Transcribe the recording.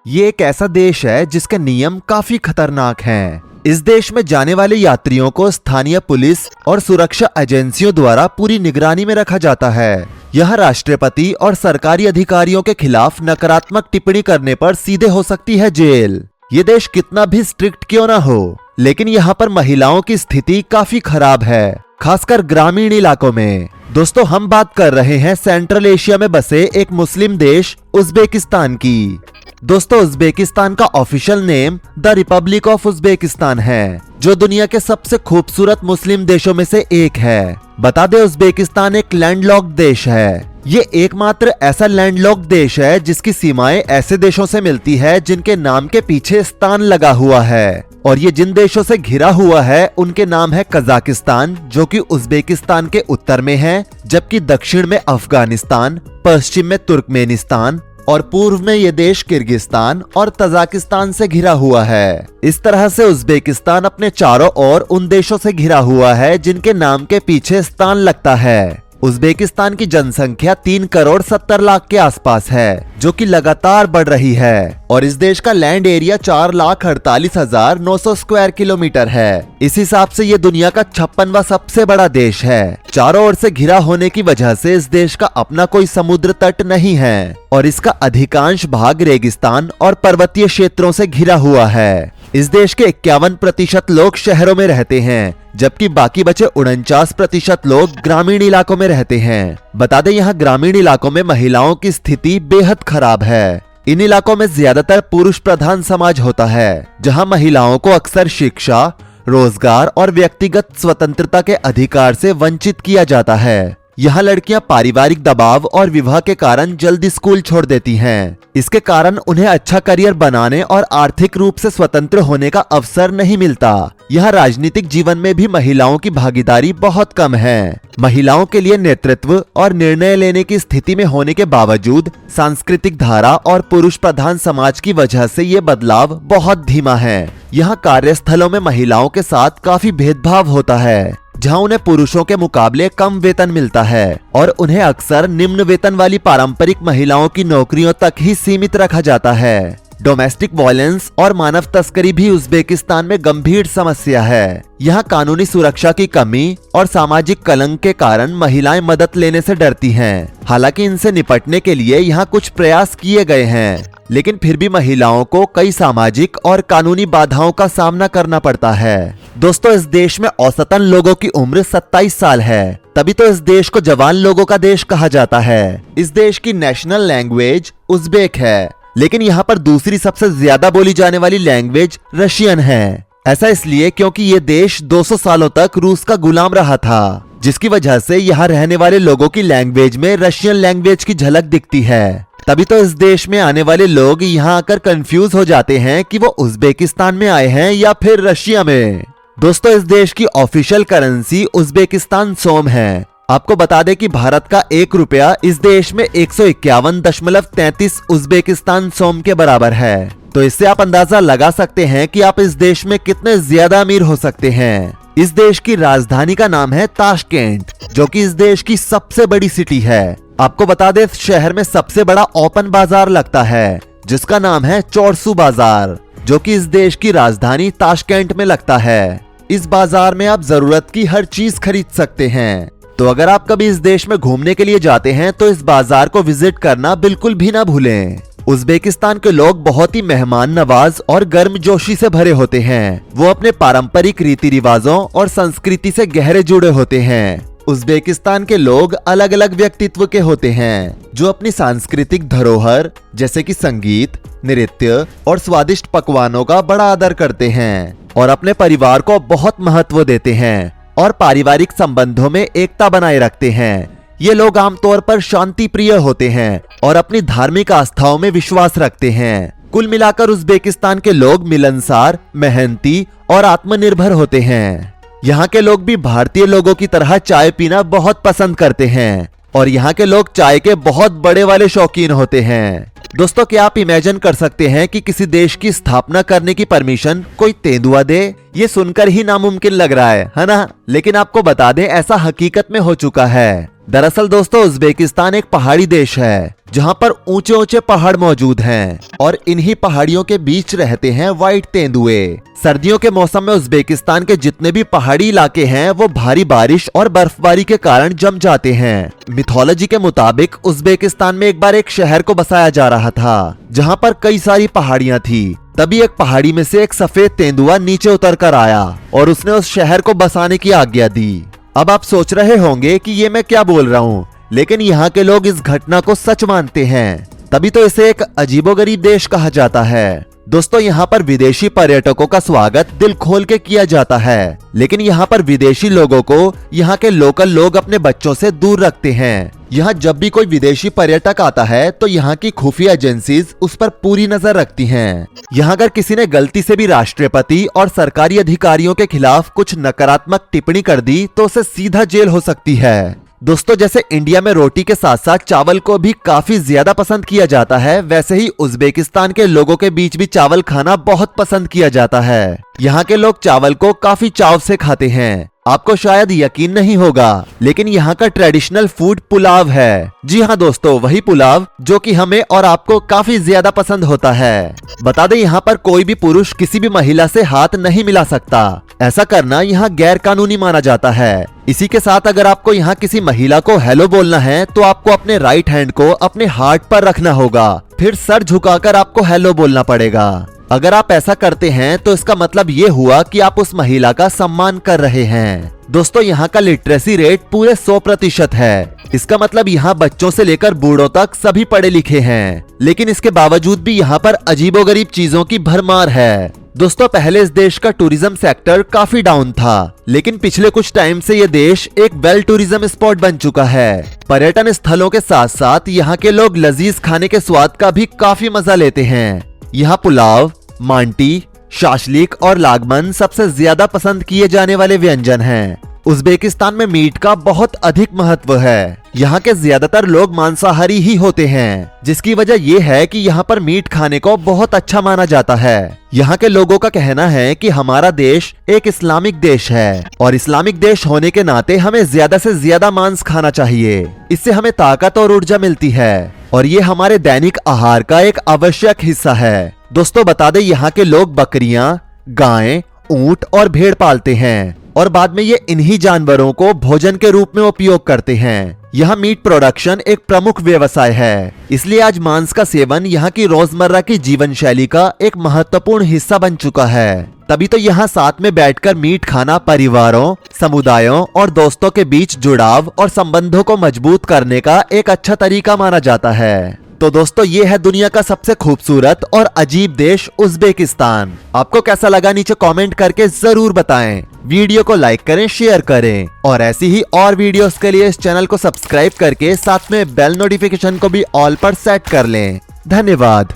ये एक ऐसा देश है जिसके नियम काफी खतरनाक हैं। इस देश में जाने वाले यात्रियों को स्थानीय पुलिस और सुरक्षा एजेंसियों द्वारा पूरी निगरानी में रखा जाता है। यह राष्ट्रपति और सरकारी अधिकारियों के खिलाफ नकारात्मक टिप्पणी करने पर सीधे हो सकती है जेल। ये देश कितना भी स्ट्रिक्ट क्यों ना हो, लेकिन यहाँ पर महिलाओं की स्थिति काफी खराब है, खासकर ग्रामीण इलाकों में। दोस्तों, हम बात कर रहे हैं सेंट्रल एशिया में बसे एक मुस्लिम देश उज्बेकिस्तान की। दोस्तों, उज्बेकिस्तान का official name the Republic of Uzbekistan है, जो दुनिया के सबसे खूबसूरत मुस्लिम देशों में से एक है। बता दें, उज्बेकिस्तान एक लैंडलॉक्ड देश है। ये एकमात्र ऐसा लैंडलॉक्ड देश है जिसकी सीमाएं ऐसे देशों से मिलती है जिनके नाम के पीछे स्थान लगा हुआ है, और ये जिन देशों से घिरा हुआ है उनके नाम है कजाकिस्तान, जो कि उज्बेकिस्तान के उत्तर में है, जबकि दक्षिण में अफगानिस्तान, पश्चिम में तुर्कमेनिस्तान और पूर्व में ये देश किर्गिस्तान और तजाकिस्तान से घिरा हुआ है। इस तरह से उज्बेकिस्तान अपने चारों ओर उन देशों से घिरा हुआ है जिनके नाम के पीछे स्थान लगता है। उज्बेकिस्तान की जनसंख्या 3 करोड़ 70 लाख के आसपास है, जो कि लगातार बढ़ रही है, और इस देश का लैंड एरिया 4,48,900 स्क्वायर किलोमीटर है। इस हिसाब से ये दुनिया का 56वां सबसे बड़ा देश है। चारों ओर से घिरा होने की वजह से इस देश का अपना कोई समुद्र तट नहीं है, और इसका अधिकांश भाग रेगिस्तान और पर्वतीय क्षेत्रों से घिरा हुआ है। इस देश के 51% लोग शहरों में रहते हैं, जबकि बाकी बचे 49% लोग ग्रामीण इलाकों में रहते हैं। बता दें, यहाँ ग्रामीण इलाकों में महिलाओं की स्थिति बेहद खराब है। इन इलाकों में ज्यादातर पुरुष प्रधान समाज होता है, जहाँ महिलाओं को अक्सर शिक्षा, रोजगार और व्यक्तिगत स्वतंत्रता के अधिकार से वंचित किया जाता है। यहाँ लड़कियां पारिवारिक दबाव और विवाह के कारण जल्दी स्कूल छोड़ देती हैं। इसके कारण उन्हें अच्छा करियर बनाने और आर्थिक रूप से स्वतंत्र होने का अवसर नहीं मिलता। यहाँ राजनीतिक जीवन में भी महिलाओं की भागीदारी बहुत कम है। महिलाओं के लिए नेतृत्व और निर्णय लेने की स्थिति में होने के बावजूद सांस्कृतिक धारा और पुरुष प्रधान समाज की वजह से ये बदलाव बहुत धीमा है। यहाँ कार्यस्थलों में महिलाओं के साथ काफी भेदभाव होता है, जहां उन्हें पुरुषों के मुकाबले कम वेतन मिलता है, और उन्हें अक्सर निम्न वेतन वाली पारंपरिक महिलाओं की नौकरियों तक ही सीमित रखा जाता है। डोमेस्टिक वायलेंस और मानव तस्करी भी उज्बेकिस्तान में गंभीर समस्या है। यहाँ कानूनी सुरक्षा की कमी और सामाजिक कलंक के कारण महिलाएं मदद लेने से डरती हैं। हालांकि इनसे निपटने के लिए यहाँ कुछ प्रयास किए गए हैं, लेकिन फिर भी महिलाओं को कई सामाजिक और कानूनी बाधाओं का सामना करना पड़ता है। दोस्तों, इस देश में औसतन लोगों की उम्र 27 साल है, तभी तो इस देश को जवान लोगों का देश कहा जाता है। इस देश की नेशनल लैंग्वेज उज्बेक है, लेकिन यहाँ पर दूसरी सबसे ज्यादा बोली जाने वाली लैंग्वेज रशियन है। ऐसा इसलिए क्योंकि ये देश 200 सालों तक रूस का गुलाम रहा था, जिसकी वजह से यहाँ रहने वाले लोगों की लैंग्वेज में रशियन लैंग्वेज की झलक दिखती है। तभी तो इस देश में आने वाले लोग यहाँ आकर कंफ्यूज हो जाते हैं कि वो उज्बेकिस्तान में आए हैं या फिर रशिया में। दोस्तों, इस देश की ऑफिशियल करेंसी उज्बेकिस्तान सोम है। आपको बता दें कि भारत का 1 रुपया इस देश में 151.33 उज्बेकिस्तान सोम के बराबर है। तो इससे आप अंदाजा लगा सकते हैं कि आप इस देश में कितने ज्यादा अमीर हो सकते हैं। इस देश की राजधानी का नाम है ताशकेंट, जो कि इस देश की सबसे बड़ी सिटी है। आपको बता दें, शहर में सबसे बड़ा ओपन बाजार लगता है, जिसका नाम है चोरसू बाजार, जो कि इस देश की राजधानी ताशकेंट में लगता है। इस बाजार में आप जरूरत की हर चीज खरीद सकते हैं। तो अगर आप कभी इस देश में घूमने के लिए जाते हैं तो इस बाजार को विजिट करना बिल्कुल भी ना भूलें। उज्बेकिस्तान के लोग बहुत ही मेहमान नवाज और गर्मजोशी से भरे होते हैं। वो अपने पारंपरिक रीति रिवाजों और संस्कृति से गहरे जुड़े होते हैं। उज्बेकिस्तान के लोग अलग अलग व्यक्तित्व के होते हैं, जो अपनी सांस्कृतिक धरोहर जैसे कि संगीत, नृत्य और स्वादिष्ट पकवानों का बड़ा आदर करते हैं, और अपने परिवार को बहुत महत्व देते हैं और पारिवारिक संबंधों में एकता बनाए रखते हैं। ये लोग आमतौर पर शांति प्रिय होते हैं और अपनी धार्मिक आस्थाओं में विश्वास रखते हैं। कुल मिलाकर उज्बेकिस्तान के लोग मिलनसार, मेहनती और आत्मनिर्भर होते हैं। यहाँ के लोग भी भारतीय लोगों की तरह चाय पीना बहुत पसंद करते हैं, और यहाँ के लोग चाय के बहुत बड़े वाले शौकीन होते हैं। दोस्तों, क्या आप इमेजिन कर सकते हैं कि किसी देश की स्थापना करने की परमिशन कोई तेंदुआ दे? ये सुनकर ही नामुमकिन लग रहा है ना? लेकिन आपको बता दें, ऐसा हकीकत में हो चुका है। दरअसल दोस्तों उज़्बेकिस्तान एक पहाड़ी देश है जहां पर ऊंचे ऊंचे पहाड़ मौजूद हैं और इन्हीं पहाड़ियों के बीच रहते हैं व्हाइट तेंदुए। सर्दियों के मौसम में उज़्बेकिस्तान के जितने भी पहाड़ी इलाके हैं वो भारी बारिश और बर्फबारी के कारण जम जाते हैं। मिथोलॉजी के मुताबिक उज़्बेकिस्तान में एक बार एक शहर को बसाया जा रहा था जहां पर कई सारी पहाड़ियां थी। तभी एक पहाड़ी में से एक सफेद तेंदुआ नीचे उतर कर आया और उसने उस शहर को बसाने की आज्ञा दी। अब आप सोच रहे होंगे कि ये मैं क्या बोल रहा हूँ, लेकिन यहाँ के लोग इस घटना को सच मानते हैं, तभी तो इसे एक अजीबोगरीब देश कहा जाता है। दोस्तों यहाँ पर विदेशी पर्यटकों का स्वागत दिल खोल के किया जाता है, लेकिन यहाँ पर विदेशी लोगों को यहाँ के लोकल लोग अपने बच्चों से दूर रखते हैं। यहाँ जब भी कोई विदेशी पर्यटक आता है तो यहाँ की खुफिया एजेंसीज उस पर पूरी नजर रखती हैं। यहाँ अगर किसी ने गलती से भी राष्ट्रपति और सरकारी अधिकारियों के खिलाफ कुछ नकारात्मक टिप्पणी कर दी तो उसे सीधा जेल हो सकती है। दोस्तों जैसे इंडिया में रोटी के साथ साथ चावल को भी काफी ज्यादा पसंद किया जाता है, वैसे ही उज़्बेकिस्तान के लोगों के बीच भी चावल खाना बहुत पसंद किया जाता है। यहाँ के लोग चावल को काफी चाव से खाते हैं। आपको शायद यकीन नहीं होगा, लेकिन यहाँ का ट्रेडिशनल फूड पुलाव है। जी हाँ दोस्तों, वही पुलाव जो कि हमें और आपको काफी ज्यादा पसंद होता है। बता दें यहाँ पर कोई भी पुरुष किसी भी महिला से हाथ नहीं मिला सकता। ऐसा करना यहाँ गैर कानूनी माना जाता है। इसी के साथ अगर आपको यहाँ किसी महिला को हेलो बोलना है तो आपको अपने राइट हैंड को अपने हार्ट पर रखना होगा, फिर सर झुकाकर आपको हेलो बोलना पड़ेगा। अगर आप ऐसा करते हैं तो इसका मतलब ये हुआ कि आप उस महिला का सम्मान कर रहे हैं। दोस्तों यहाँ का लिटरेसी रेट पूरे 100% है। इसका मतलब यहाँ बच्चों से लेकर बूढ़ों तक सभी पढ़े लिखे हैं, लेकिन इसके बावजूद भी यहाँ पर अजीबोगरीब चीजों की भरमार है। दोस्तों पहले इस देश का टूरिज्म सेक्टर काफी डाउन था, लेकिन पिछले कुछ टाइम से ये देश एक वेल टूरिज्म स्पॉट बन चुका है। पर्यटन स्थलों के साथ साथ यहाँ के लोग लजीज खाने के स्वाद का भी काफी मजा लेते हैं। यहाँ पुलाव, मांटी, शाशलिक और लागमन सबसे ज्यादा पसंद किए जाने वाले व्यंजन हैं। उज़्बेकिस्तान में मीट का बहुत अधिक महत्व है। यहाँ के ज्यादातर लोग मांसाहारी ही होते हैं, जिसकी वजह यह है कि यहाँ पर मीट खाने को बहुत अच्छा माना जाता है। यहाँ के लोगों का कहना है कि हमारा देश एक इस्लामिक देश है और इस्लामिक देश होने के नाते हमें ज्यादा से ज्यादा मांस खाना चाहिए। इससे हमें ताकत और ऊर्जा मिलती है और ये हमारे दैनिक आहार का एक आवश्यक हिस्सा है। दोस्तों बता दें यहाँ के लोग बकरियां, गायें, ऊंट और भेड़ पालते हैं और बाद में ये इन्हीं जानवरों को भोजन के रूप में उपयोग करते हैं। यहाँ मीट प्रोडक्शन एक प्रमुख व्यवसाय है, इसलिए आज मांस का सेवन यहाँ की रोजमर्रा की जीवन शैली का एक महत्वपूर्ण हिस्सा बन चुका है। तभी तो यहाँ साथ में बैठकर मीट खाना परिवारों, समुदायों और दोस्तों के बीच जुड़ाव और संबंधों को मजबूत करने का एक अच्छा तरीका माना जाता है। तो दोस्तों ये है दुनिया का सबसे खूबसूरत और अजीब देश उज़्बेकिस्तान। आपको कैसा लगा नीचे कमेंट करके जरूर बताएं। वीडियो को लाइक करें, शेयर करें और ऐसी ही और वीडियोस के लिए इस चैनल को सब्सक्राइब करके साथ में बेल नोटिफिकेशन को भी ऑल पर सेट कर लें। धन्यवाद।